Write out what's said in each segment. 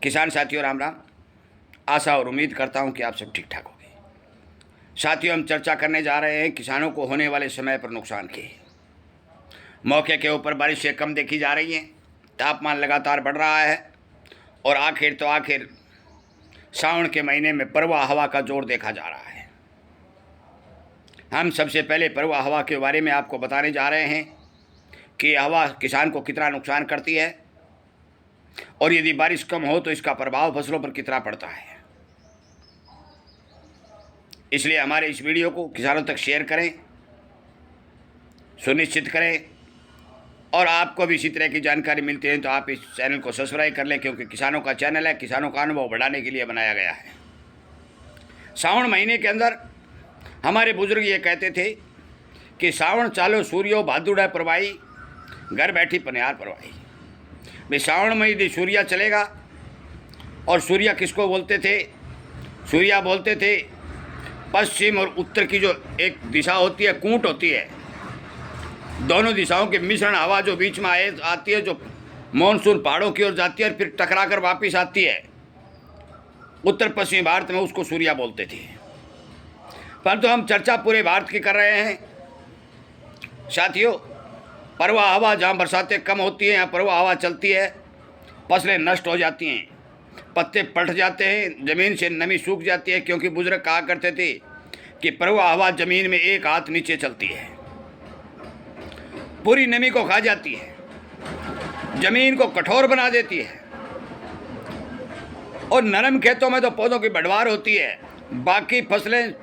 किसान साथियों राम राम। आशा और उम्मीद करता हूं कि आप सब ठीक ठाक होंगे। साथियों, हम चर्चा करने जा रहे हैं किसानों को होने वाले समय पर नुकसान की। मौके के ऊपर बारिशें कम देखी जा रही हैं, तापमान लगातार बढ़ रहा है और आखिर सावन के महीने में परवा हवा का जोर देखा जा रहा है। हम सबसे पहले परवा हवा के बारे में आपको बताने जा रहे हैं कि हवा किसान को कितना नुकसान करती है और यदि बारिश कम हो तो इसका प्रभाव फसलों पर कितना पड़ता है। इसलिए हमारे इस वीडियो को किसानों तक शेयर करें, सुनिश्चित करें और आपको भी इसी तरह की जानकारी मिलती है तो आप इस चैनल को सब्सक्राइब कर लें, क्योंकि किसानों का चैनल है, किसानों का अनुभव बढ़ाने के लिए बनाया गया है। सावन महीने के अंदर हमारे बुजुर्ग ये कहते थे कि सावन चालो सूर्यो भादुड़ा परवाई, घर बैठी पनिहार परवाई। भाई सावन में यदि सूर्या चलेगा, और सूर्या किसको बोलते थे? सूर्या बोलते थे पश्चिम और उत्तर की जो एक दिशा होती है, कूट होती है, दोनों दिशाओं के मिश्रण हवा जो बीच में आती है, जो मानसून पहाड़ों की ओर जाती है और फिर टकरा कर वापिस आती है उत्तर पश्चिमी भारत में, उसको सूर्या बोलते थे। परंतु हम चर्चा पूरे भारत की कर रहे हैं साथियों। परवा हवा जहाँ बरसातें कम होती हैं, यहाँ परवा हवा चलती है, फसलें नष्ट हो जाती हैं, पत्ते पलट जाते हैं, ज़मीन से नमी सूख जाती है, क्योंकि बुजुर्ग कहा करते थे कि परवा हवा ज़मीन में एक हाथ नीचे चलती है, पूरी नमी को खा जाती है, ज़मीन को कठोर बना देती है और नरम खेतों में तो पौधों की बढ़वार होती है। बाकी फसलें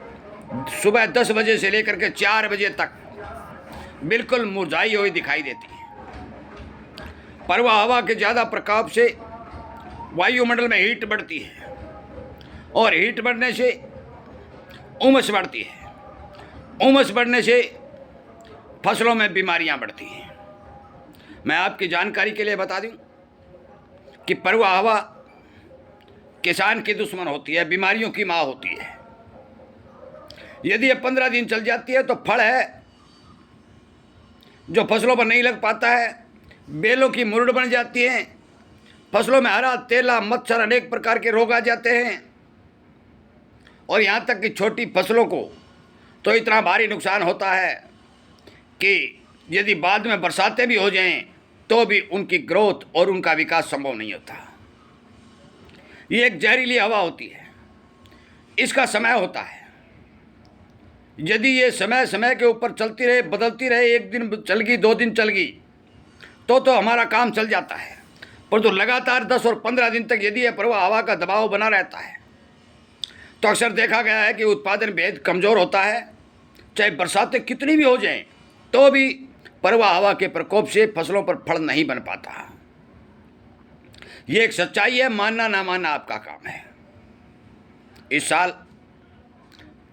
सुबह 10 बजे से लेकर के 4 बजे तक बिल्कुल मुरझाई हुई दिखाई देती है। परवा हवा के ज़्यादा प्रकोप से वायुमंडल में हीट बढ़ती है और हीट बढ़ने से उमस बढ़ती है, उमस बढ़ने से फसलों में बीमारियां बढ़ती हैं। मैं आपकी जानकारी के लिए बता दूं कि परवा हवा किसान की दुश्मन होती है, बीमारियों की माँ होती है। यदि ये 15 दिन चल जाती है तो फल है जो फसलों पर नहीं लग पाता है, बेलों की मुरड़ बन जाती हैं, फसलों में हरा तेला मच्छर अनेक प्रकार के रोग आ जाते हैं और यहाँ तक कि छोटी फसलों को तो इतना भारी नुकसान होता है कि यदि बाद में बरसातें भी हो जाएं तो भी उनकी ग्रोथ और उनका विकास संभव नहीं होता। ये एक जहरीली हवा होती है, इसका समय होता है। यदि ये समय समय के ऊपर चलती रहे, बदलती रहे, एक दिन चल गई, 2 दिन चल गई तो हमारा काम चल जाता है। परंतु लगातार 10 और 15 दिन तक यदि यह प्रवाह हवा का दबाव बना रहता है तो अक्सर देखा गया है कि उत्पादन बेहद कमज़ोर होता है। चाहे बरसातें कितनी भी हो जाएं तो भी प्रवाह हवा के प्रकोप से फसलों पर फल नहीं बन पाता। ये एक सच्चाई है, मानना ना मानना आपका काम है। इस साल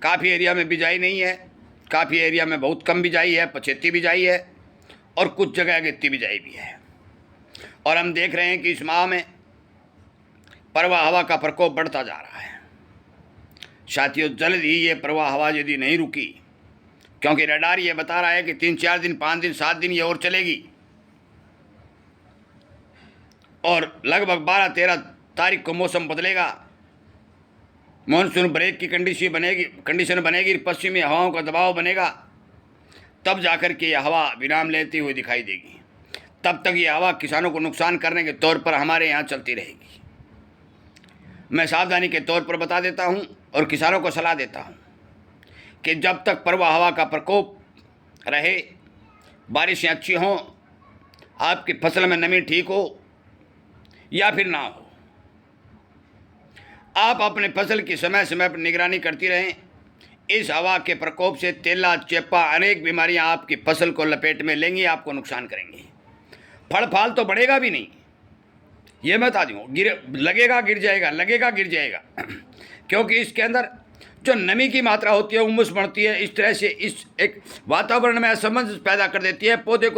काफ़ी एरिया में बिजाई नहीं है, काफ़ी एरिया में बहुत कम बिजाई है, पछेती बिजाई है और कुछ जगह अगेती बिजाई भी है। और हम देख रहे हैं कि इस माह में प्रवाह हवा का प्रकोप बढ़ता जा रहा है। साथियों, जल्द ही ये प्रवाह हवा यदि नहीं रुकी, क्योंकि रडार ये बता रहा है कि 3-4 दिन, 5 दिन, 7 दिन ये और चलेगी और लगभग 12-13 तारीख को मौसम बदलेगा, मानसून ब्रेक की कंडीशन बनेगी, पश्चिमी हवाओं का दबाव बनेगा, तब जाकर के यह हवा विराम लेती हुई दिखाई देगी। तब तक ये हवा किसानों को नुकसान करने के तौर पर हमारे यहाँ चलती रहेगी। मैं सावधानी के तौर पर बता देता हूँ और किसानों को सलाह देता हूँ कि जब तक प्रवाह हवा का प्रकोप रहे, बारिशें अच्छी हों, आपकी फसल में नमी ठीक हो या फिर ना हो, आप अपने फसल की समय समय पर निगरानी करती रहें। इस हवा के प्रकोप से तेला, चेपा, अनेक बीमारियां आपकी फसल को लपेट में लेंगी, आपको नुकसान करेंगी। फल फाल तो बढ़ेगा भी नहीं, ये मैं बता दूँ, लगेगा गिर जाएगा, लगेगा गिर जाएगा क्योंकि इसके अंदर जो नमी की मात्रा होती है, उमस बढ़ती है, इस तरह से इस एक वातावरण में असमंजस पैदा कर देती है, पौधे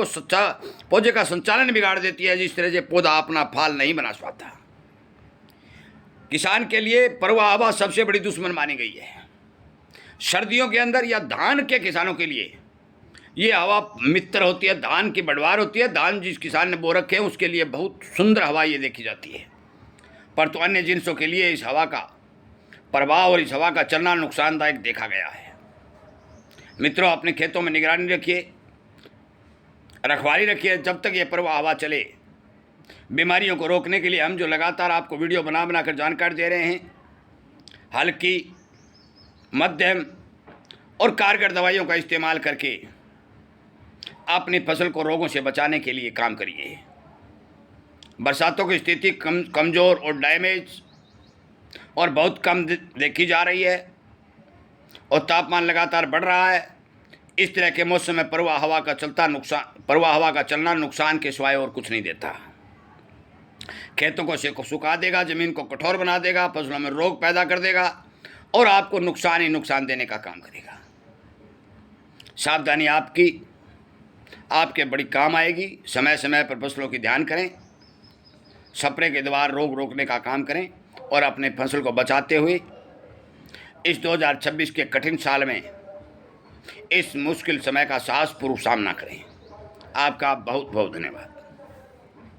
का संचालन बिगाड़ देती है, जिस तरह से पौधा अपना फल नहीं बना पाता। किसान के लिए प्रवाह हवा सबसे बड़ी दुश्मन मानी गई है। सर्दियों के अंदर या धान के किसानों के लिए ये हवा मित्र होती है, धान की बढ़वार होती है। धान जिस किसान ने बो रखे हैं उसके लिए बहुत सुंदर हवा ये देखी जाती है। परंतु अन्य जिनसों के लिए इस हवा का प्रभाव और इस हवा का चलना नुकसानदायक देखा गया है। मित्रों, अपने खेतों में निगरानी रखिए, रखवाली रखिए जब तक ये प्रवाह हवा चले। बीमारियों को रोकने के लिए हम जो लगातार आपको वीडियो बना बनाकर जानकारी दे रहे हैं, हल्की, मध्यम और कारगर दवाइयों का इस्तेमाल करके अपनी फसल को रोगों से बचाने के लिए काम करिए। बरसातों की स्थिति कमज़ोर और डैमेज और बहुत कम देखी जा रही है और तापमान लगातार बढ़ रहा है। इस तरह के मौसम में प्रवाह हवा का चलना नुकसान के सिवाय और कुछ नहीं देता। खेतों को सुखा देगा, ज़मीन को कठोर बना देगा, फसलों में रोग पैदा कर देगा और आपको नुकसान ही नुकसान देने का काम करेगा। सावधानी आपके बड़ी काम आएगी। समय समय पर फसलों की ध्यान करें, स्प्रे के द्वारा रोग रोकने का काम करें और अपने फसल को बचाते हुए इस 2026 के कठिन साल में इस मुश्किल समय का साहसपूर्वक सामना करें। आपका बहुत बहुत धन्यवाद।